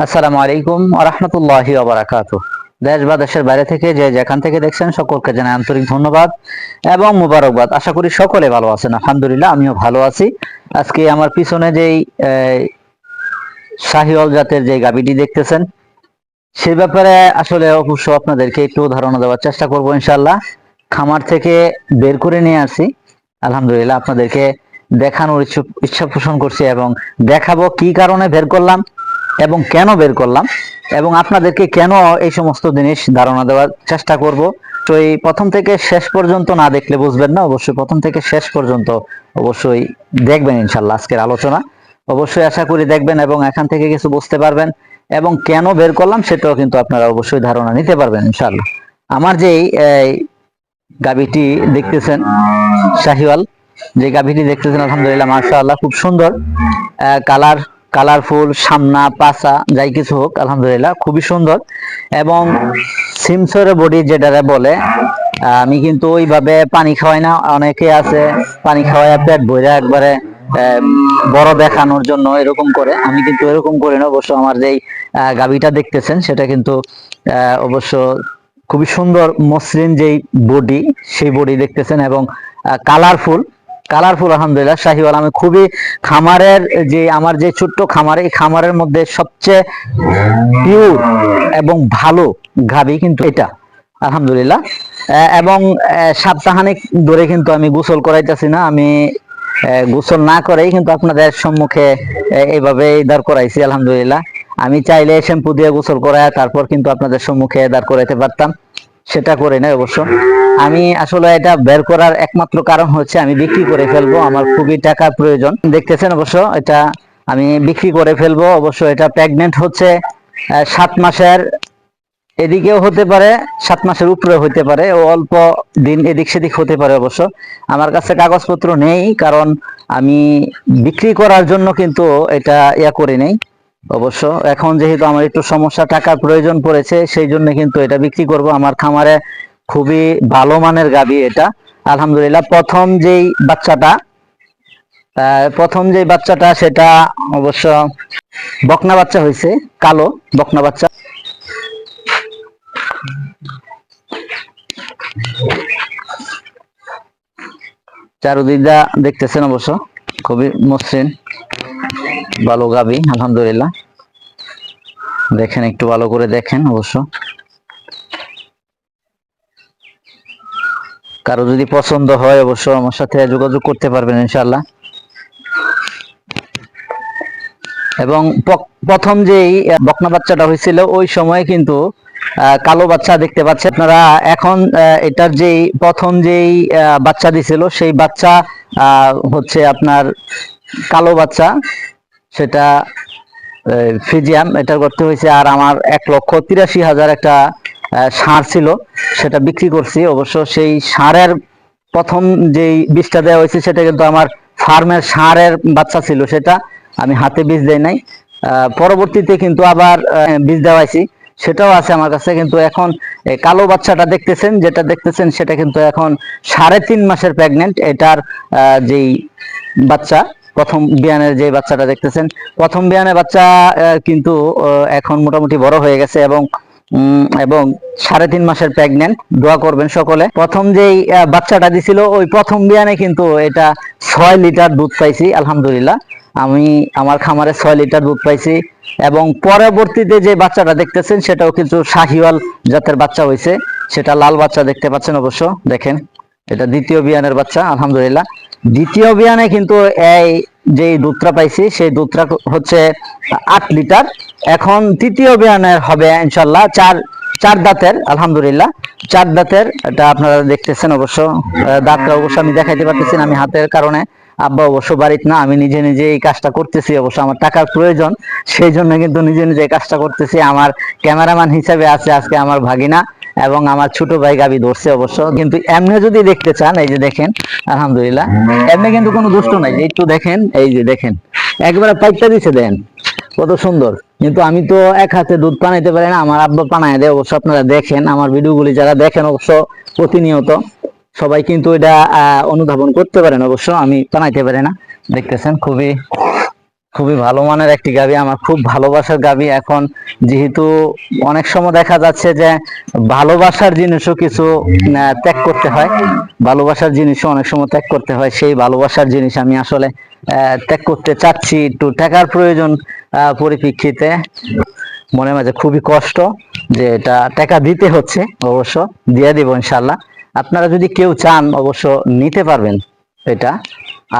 আসসালামু আলাইকুম ওয়া রাহমাতুল্লাহি ওয়া বারাকাতুহু। দেশ বা দেশের বাইরে থেকে যে যেখান থেকে দেখছেন সকলকে জানাই আন্তরিক ধন্যবাদ এবং মুবারকবাদ। আশা করি সকলে ভালো আছেন। আলহামদুলিল্লাহ আমিও ভালো আছি। আজকে আমার পিছনে যেই শাহিওয়াল জাতের যে গাভীটি দেখতেছেন সে ব্যাপারে আসলে অবশ্য আপনাদেরকে একটু ধারণা দেওয়ার চেষ্টা করব ইনশাআল্লাহ। খামার থেকে বের করে নিয়ে আসি, আলহামদুলিল্লাহ আপনাদেরকে দেখানোর ইচ্ছা পোষণ করছি এবং দেখাবো কি কারণে বের করলাম এবং কেন বের করলাম এবং আপনাদেরকে কেন এই সমস্ত জিনিস ধারণা দেওয়ার চেষ্টা করব। তো এই প্রথম থেকে শেষ পর্যন্ত না দেখলে বুঝবেন না, অবশ্যই প্রথম থেকে শেষ পর্যন্ত অবশ্যই দেখবেন ইনশাআল্লাহ। আজকের আলোচনা অবশ্যই আশা করি দেখবেন এবং এখান থেকে কিছু বুঝতে পারবেন এবং কেন বের করলাম সেটাও কিন্তু আপনারা অবশ্যই ধারণা নিতে পারবেন ইনশাআল্লাহ। আমার যে গাভীটি দেখতেছেন শাহিওয়াল, যে গাভীটি দেখতেছেন আলহামদুলিল্লাহ মাশাআল্লাহ খুব সুন্দর কালারফুল, সামনা পাছা যাই কিছু হোক আলহামদুলিল্লাহ খুবই সুন্দর এবং সিমসরে বডি যেটারে বলে। আমি কিন্তু ওইভাবে পানি খাওয়াই না, অনেকে আছে পানি খাওয়ায় পেট ভরে একবারে বড় দেখানোর জন্য এরকম করে, আমি কিন্তু এরকম করি না। অবশ্য আমার যেই গাভীটা দেখতেছেন সেটা কিন্তু অবশ্য খুবই সুন্দর মসৃণ যেই বডি, সেই বডি দেখতেছেন এবং কালারফুল আলহামদুলিল্লাহ শাহিওয়াল। আমি খুবই খামারের যে আমার যে ছোট্ট খামার, এই খামারের মধ্যে সবচেয়ে পিওর এবং ভালো গাভী কিন্তু এটা আলহামদুলিল্লাহ। এবং সপ্তাহানিক ধরে কিন্তু আমি গোসল করাইতেছি না, আমি গোসল না করেই কিন্তু আপনাদের সম্মুখে এইভাবে দাঁড় করাইছি আলহামদুলিল্লাহ। আমি চাইলে শ্যাম্পু দিয়ে গোসল করায় তারপর কিন্তু আপনাদের সম্মুখে দাঁড় করাইতে পারতাম, সেটা করে নাই অবশ্য। আমি আসলে এটা বের করার একমাত্র কারণ হচ্ছে আমি বিক্রি করে ফেলবো, আমার খুবই টাকার প্রয়োজন। দেখতেছেন অবশ্য এটা আমি বিক্রি করে ফেলবো। অবশ্য এটা প্রেগনেন্ট হচ্ছে 7 মাসের এদিকেও হতে পারে, 7 মাসের উপরে হতে পারে, ও অল্প দিন এদিক সেদিক হতে পারে। অবশ্য আমার কাছে কাগজপত্র নেই, কারণ আমি বিক্রি করার জন্য কিন্তু এটা করি নেই। অবশ্য এখন যেহেতু আমার একটু সমস্যা, টাকার প্রয়োজন পড়েছে, সেই জন্য কিন্তু এটা বিক্রি করব। আমার খামারে খুবই ভালো মানের গাভী এটা আলহামদুলিল্লাহ। প্রথম যে বাচ্চাটা সেটা অবশ্য বকনা বাচ্চা হয়েছে, কালো বকনা বাচ্চা। চারুদিদা দেখতেছেন অবশ্য খুবই মসৃণ ভালো গাভী আলহামদুলিল্লাহ। দেখেন, একটু ভালো করে দেখেন অবশ্য। কারো যদি পছন্দ হয় অবশ্য আমার সাথে যোগাযোগ করতে পারবেন ইনশাআল্লাহ। এবং প্রথম যেই বকনা বাচ্চাটা হয়েছিল ওই সময় কিন্তু কালো বাচ্চা দেখতে পাচ্ছেন আপনারা। এখন এটার যেই প্রথম যেই বাচ্চা দিছিল সেই বাচ্চা হচ্ছে আপনার কালো বাচ্চা, সেটা ফ্রিজিয়াম এটা করতে হয়েছে। আর আমার 1,83,000 একটা ষাঁড় ছিল, সেটা বিক্রি করছি। অবশ্য সেই ষাঁড়ের প্রথম যেই বীজটা দেওয়া হয়েছে সেটা কিন্তু আমার ফার্মের ষাঁড়ের বাচ্চা ছিল, সেটা আমি হাতে বীজ দেই নাই। পরবর্তীতে কিন্তু আবার বীজ দেওয়াইছি, সেটাও আছে আমার কাছে। কিন্তু এখন কালো বাচ্চাটা যেটা দেখতেছেন সেটা কিন্তু এখন 3.5 মাসের প্রেগনেন্ট। এটার যেই বাচ্চা, প্রথম বিয়ানের যে বাচ্চাটা দেখতেছেন, প্রথম বিয়ানের বাচ্চা কিন্তু এখন মোটামুটি বড় হয়ে গেছে এবং এবং 3.5 মাসের প্রেগনেন্ট। দোয়া করবেন সকলে। প্রথম যেই বাচ্চাটা দিছিল ওই প্রথম বিয়ানে কিন্তু এটা 6 লিটার দুধ পাইছি আলহামদুলিল্লাহ। আমি আমার খামারে 6 লিটার দুধ পাইছি এবং পরবর্তীতে যে বাচ্চাটা দেখতেছেন সেটাও কিন্তু শাহিওয়াল জাতের বাচ্চা হয়েছে, সেটা লাল বাচ্চা দেখতে পাচ্ছেন অবশ্য। দেখেন, এটা দ্বিতীয় বিয়ানের বাচ্চা আলহামদুলিল্লাহ। দ্বিতীয় বিয়ানে কিন্তু এই যে দুধটা পাইছি সেই দুধটা হচ্ছে 8 লিটার। এখন তৃতীয় বিয়ানের হবে ইনশাল্লাহ চার দাঁতের আলহামদুলিল্লাহ। 4 দাঁতের এটা আপনারা দেখতেছেন অবশ্য। দাঁতটা অবশ্য আমি দেখাইতে পারতেছি না, আমি হাতের কারণে। আব্বা অবশ্য বাড়িতে না, আমি নিজে নিজে এই কাজটা করতেছি। অবশ্য আমার টাকার প্রয়োজন, সেই জন্য কিন্তু নিজে নিজে এই কাজটা করতেছি। আমার ক্যামেরাম্যান হিসেবে আছে আজকে আমার ভাগিনা এবং আমার ছোট ভাই গাবি ধরছে অবশ্য। কিন্তু এমনি যদি দেখতে চান, এই যে দেখেন আলহামদুলিল্লাহ, এমনি কিন্তু কোনো দুষ্ট নাই। যে একটু দেখেন, এই যে দেখেন একবারে পাইপটা দিছে, দেন কত সুন্দর। কিন্তু আমি তো এক হাতে দুধ পানাইতে পারি না, আমার আব্বা পানায় দেয় অবশ্য। আপনারা দেখেন আমার ভিডিওগুলি যারা দেখেন অবশ্য প্রতিনিয়ত, সবাই কিন্তু এটা অনুধাবন করতে পারেন অবশ্য। আমি পানাইতে পারি না, দেখতেছেন খুবই খুবই ভালো মানের একটি গাভী, আমার খুব ভালোবাসার গাভী। এখন যেহেতু অনেক সময় দেখা যাচ্ছে যে ভালোবাসার জিনিসও কিছু ত্যাগ করতে হয়, ভালোবাসার জিনিসও অনেক সময় ত্যাগ করতে হয়। সেই ভালোবাসার জিনিস আমি আসলে ত্যাগ করতে চাচ্ছি একটু টাকার প্রয়োজন পরিপ্রেক্ষিতে। মনের মাঝে খুবই কষ্ট যে এটা টাকা দিতে হচ্ছে, অবশ্য দিয়ে দিব ইনশাল্লাহ। আপনারা যদি কেউ চান অবশ্য নিতে পারবেন এটা।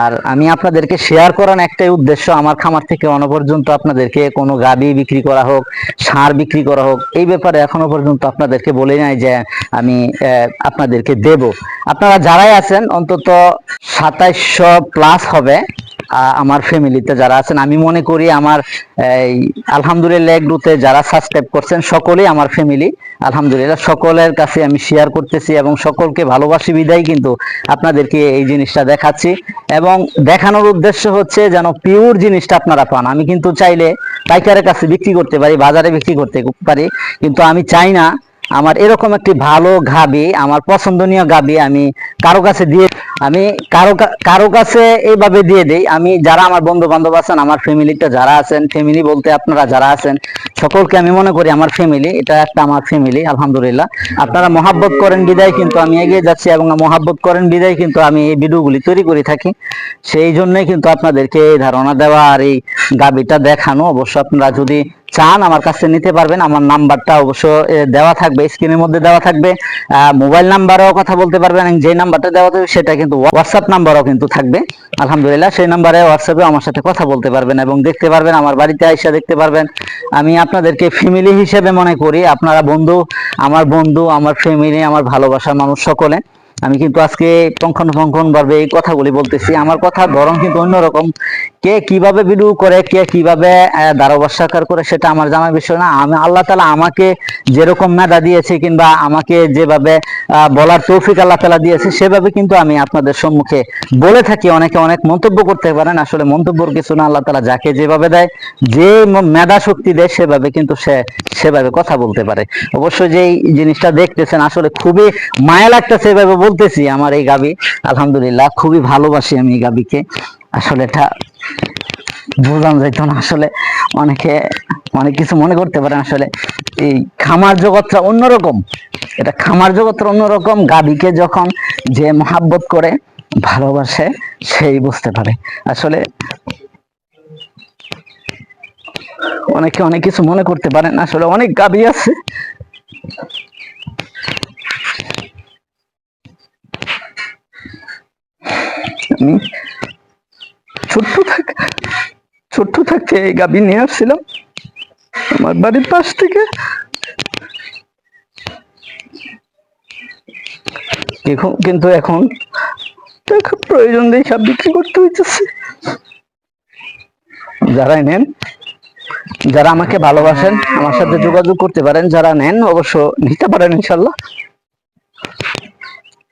আর আমি আপনাদেরকে শেয়ার করার একটাই উদ্দেশ্য, আমার খামার থেকে পর্যন্ত আপনাদেরকে কোনো গাবি বিক্রি করা হোক, ষাঁড় বিক্রি করা হোক, এই ব্যাপারে এখনো পর্যন্ত আপনাদেরকে বলে নাই যে আমি আপনাদেরকে দেব। আপনারা যারাই আছেন অন্তত 2700 প্লাস হবে আমার ফ্যামিলিতে যারা আছেন। আমি মনে করি আমার এই আলহামদুলিল্লাহ এগ্রোতে যারা সাবস্ক্রাইব করছেন সকলেই আমার ফ্যামিলি। আলহামদুলিল্লাহ সকলের কাছে আমি শেয়ার করতেছি এবং সকলকে ভালোবাসি বিদায় কিন্তু আপনাদেরকে এই জিনিসটা দেখাচ্ছি। এবং দেখানোর উদ্দেশ্য হচ্ছে যেন পিওর জিনিসটা আপনারা পান। আমি কিন্তু চাইলে পাইকারের কাছে বিক্রি করতে পারি, বাজারে বিক্রি করতে পারি, কিন্তু আমি চাই না আমার এরকম একটি ভালো গাবি, আমার পছন্দনীয় গাবি আমি কারো কাছে দিয়ে, আমি কারো কাছে এইভাবে দিয়ে দেই। আমি যারা আমার বন্ধু বান্ধব আছেন, আমার ফ্যামিলিতে যারা আছেন, ফ্যামিলি বলতে আপনারা যারা আছেন সকলকে আমি মনে করি আমার ফ্যামিলি, এটা একটা আমার ফ্যামিলি আলহামদুলিল্লাহ। আপনারা মহাব্বত করেন বিদায় কিন্তু আমি এগিয়ে যাচ্ছি এবং মহাব্বত করেন বিদায় কিন্তু আমি এই ভিডিওগুলি তৈরি করে থাকি। সেই জন্যই কিন্তু আপনাদেরকে এই ধারণা দেওয়া আর এই গাবিটা দেখানো। অবশ্য আপনারা যদি চান আমার কাছে নিতে পারবেন। আমার নাম্বারটা অবশ্য দেওয়া থাকবে, স্ক্রিনের মধ্যে দেওয়া থাকবে। মোবাইল নাম্বারেও কথা বলতে পারবেন, যে নাম্বারটা দেওয়া থাকবে সেটা কিন্তু হোয়াটসঅ্যাপ নাম্বারও কিন্তু থাকবে আলহামদুলিল্লাহ। সেই নাম্বারে হোয়াটসঅ্যাপে আমার সাথে কথা বলতে পারবেন এবং দেখতে পারবেন, আমার বাড়িতে আইসা দেখতে পারবেন। আমি আপনাদেরকে ফ্যামিলি হিসেবে মনে করি, আপনারা বন্ধু, আমার ফ্যামিলি, আমার ভালোবাসার মানুষ সকলে। আমি কিন্তু আজকে পুঙ্খানুপুঙ্খন ভাবে এই কথাগুলি বলতেছি। আমার কথার ধরন কিন্তু অন্যরকম। কে কিভাবে ভিডিও করে, কে কিভাবে ধারাভাষ্য সাকার করে সেটা আমার জানার বিষয় না। আমি আল্লাহ তাআলা আমাকে যেরকম মেধা দিয়েছে কিংবা আমাকে যেভাবে বলার তৌফিক আল্লাহ তাআলা দিয়েছে সেভাবে কিন্তু আমি আপনাদের সম্মুখে বলে থাকি। অনেকে অনেক মন্তব্য করতে পারেন, আসলে মন্তব্যর কিছু না। আল্লাহ তাআলা যাকে যেভাবে দেয়, যে মেধা শক্তি দেয় সেভাবে কিন্তু সে সেভাবে কথা বলতে পারে। অবশ্যই যে জিনিসটা দেখতেছেন আসলে খুবই মায়া লাগতেছে এভাবে বলতেছি। আমার এই গাবি আলহামদুলিল্লাহ খুবই ভালোবাসি আমি এই গাবিকে। আসলে এটা বোঝানো যাইত না। আসলে অনেকে অনেক কিছু মনে করতে পারেন, আসলে এই খামার জগৎটা অন্যরকম। এটা খামার জগৎটা অন্যরকম। গাবিকে যখন যে মহাব্বত করে ভালোবাসে সেই বুঝতে পারে। আসলে অনেকে অনেক কিছু মনে করতে পারেন, আসলে অনেক গাবি আছে আমি ছোট্ট থাকতে এই গাবি নিয়ে আসছিলাম আমার বাড়ির পাশ থেকে। কিন্তু এখন প্রয়োজন দিয়ে সব বিক্রি করতে হইতেছে। যারাই নেন, যারা আমাকে ভালোবাসেন আমার সাথে যোগাযোগ করতে পারেন, যারা নেন অবশ্য নিতে পারেন ইনশাল্লাহ।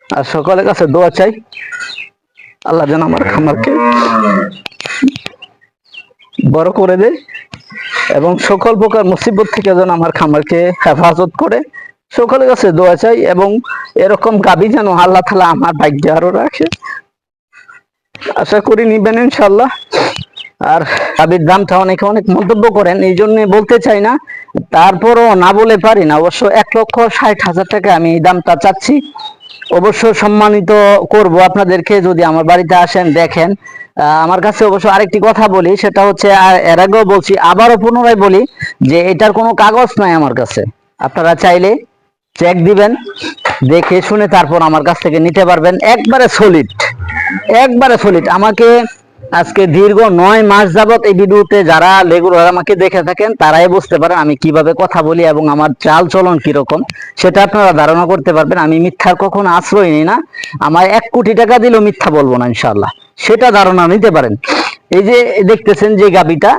আর সকলের কাছে দোয়া চাই আল্লাহ যেন আমার খামারকে বড় করে দেয় এবং সকল প্রকার মুসিবত থেকে যেন আমার খামারকে হেফাজত করে। সকলের কাছে দোয়া চাই এবং এরকম গাবি যেন আল্লাহ তাআলা আমার ভাগ্যে আরো রাখে। আশা করি নিবেন ইনশাল্লাহ। আর গাবির দামটা অনেকে অনেক মন্তব্য করেন, এই জন্য বলতে চাই না, তারপরও না বলে পারি না। অবশ্য 1,60,000 টাকা আমি এই দামটা চাচ্ছি। অবশ্য সম্মানিত করব আপনাদেরকে যদি আমার বাড়িতে আসেন দেখেন। আমার কাছে অবশ্য আরেকটি কথা বলি, সেটা হচ্ছে এর আগেও বলছি, আবারও পুনরায় বলি যে এটার কোনো কাগজ নাই আমার কাছে। আপনারা চাইলে চেক দিবেন, দেখে শুনে তারপর আমার কাছ থেকে নিতে পারবেন। একবারে সলিড, একবারে সলিড। আমাকে আজকে দীর্ঘ 9 মাস যাবত এই ভিডিওতে যারা রেগুলার আমাকে দেখে থাকেন তারাই বুঝতে পারেন আমি কিভাবে কথা বলি এবং আমার চাল চলন কিরকম সেটা আপনারা ধারণা করতে পারবেন। আমি মিথ্যার কখনো আশ্রয় নিই না। আমার 1 কোটি টাকা দিলেও মিথ্যা বলবো না ইনশাআল্লাহ, সেটা ধারণা নিতে পারেন। এই যে দেখতেছেন যে গাবিটা,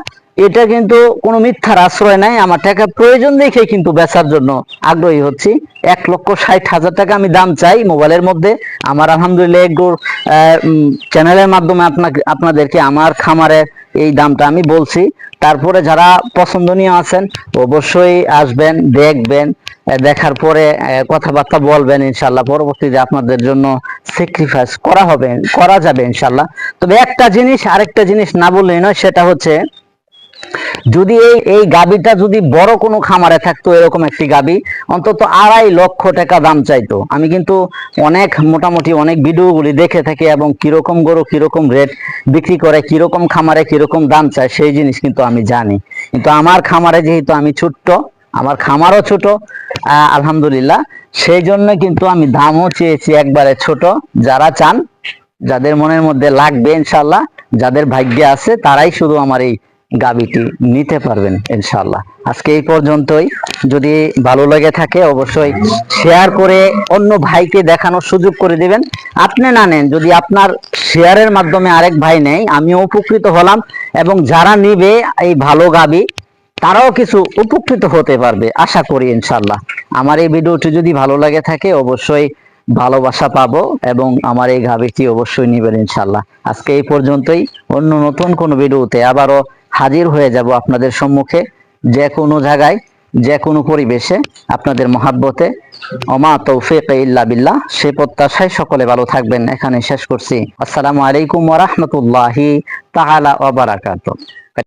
এটা কিন্তু কোনো মিথ্যার আশ্রয় নাই। আমার টাকা প্রয়োজন দেখে কিন্তু বেচার জন্য আগ্রহী হচ্ছি। 1,60,000 টাকা আমি দাম চাই মোবাইলের মধ্যে। আমার আলহামদুলিল্লাহ এগ্রোর চ্যানেলের মাধ্যমে আপনাদেরকে আমার খামারের এই দামটা আমি বলছি। তারপরে যারা পছন্দনীয় আছেন অবশ্যই আসবেন, দেখবেন, দেখার পরে কথাবার্তা বলবেন, ইনশাল্লাহ পরবর্তীতে আপনাদের জন্য স্যাক্রিফাইস করা যাবে ইনশাল্লাহ। তবে একটা জিনিস, আরেকটা জিনিস না বললেই নয়, সেটা হচ্ছে যদি এই গাবিটা যদি বড় কোনো খামারে থাকতো, এরকম একটি গাবি অন্তত 2.5 লক্ষ টাকা দাম চাইতো। আমি কিন্তু মোটামুটি অনেক ভিডিওগুলি দেখে থাকি, এবং কিরকম গরু কিরকম রেট বিক্রি করে, কিরকম খামারে কিরকম দাম চায়, সেই জিনিস কিন্তু আমি জানি। কিন্তু আমার খামারে যেহেতু আমি ছোট্ট, আমার খামারও ছোট, আলহামদুলিল্লাহ, সেই জন্য কিন্তু আমি দামও চেয়েছি একবারে ছোট। যারা চান, যাদের মনের মধ্যে লাগবে ইনশাল্লাহ, যাদের ভাগ্যে আছে, তারাই শুধু আমার এই গাবিটি নিতে পারবেন ইনশাল্লাহ। আজকে এই পর্যন্তই। যদি ভালো লেগে থাকে অবশ্যই শেয়ার করে অন্য ভাইকে দেখানোর সুযোগ করে দিবেন। আপনি না নেন, যদি আপনার শেয়ারের মাধ্যমে আরেক ভাই নেয়, আমিও উপকৃত হলাম, এবং যারা নিবে এই ভালো গাবি, তারাও কিছু উপকৃত হতে পারবে আশা করি ইনশাল্লাহ। আমার এই ভিডিওটি যদি ভালো লাগে থাকে অবশ্যই ভালোবাসা পাবো, এবং আমার এই গাবিটি অবশ্যই নিবেন ইনশাল্লাহ। আজকে এই পর্যন্তই। অন্য নতুন কোনো ভিডিওতে আবারও হাজির হয়ে যাব আপনাদের সম্মুখে, যে কোনো জায়গায়, যে কোনো পরিবেশে, আপনাদের মহাব্বতে। ওমা তৌফিক ইল্লা বিল্লাহ। সে প্রত্যাশায় সকলে ভালো থাকবেন। এখানে শেষ করছি। আসসালামু আলাইকুম ওয়া রাহমাতুল্লাহি তাআলা ওয়া বারাকাতুহু।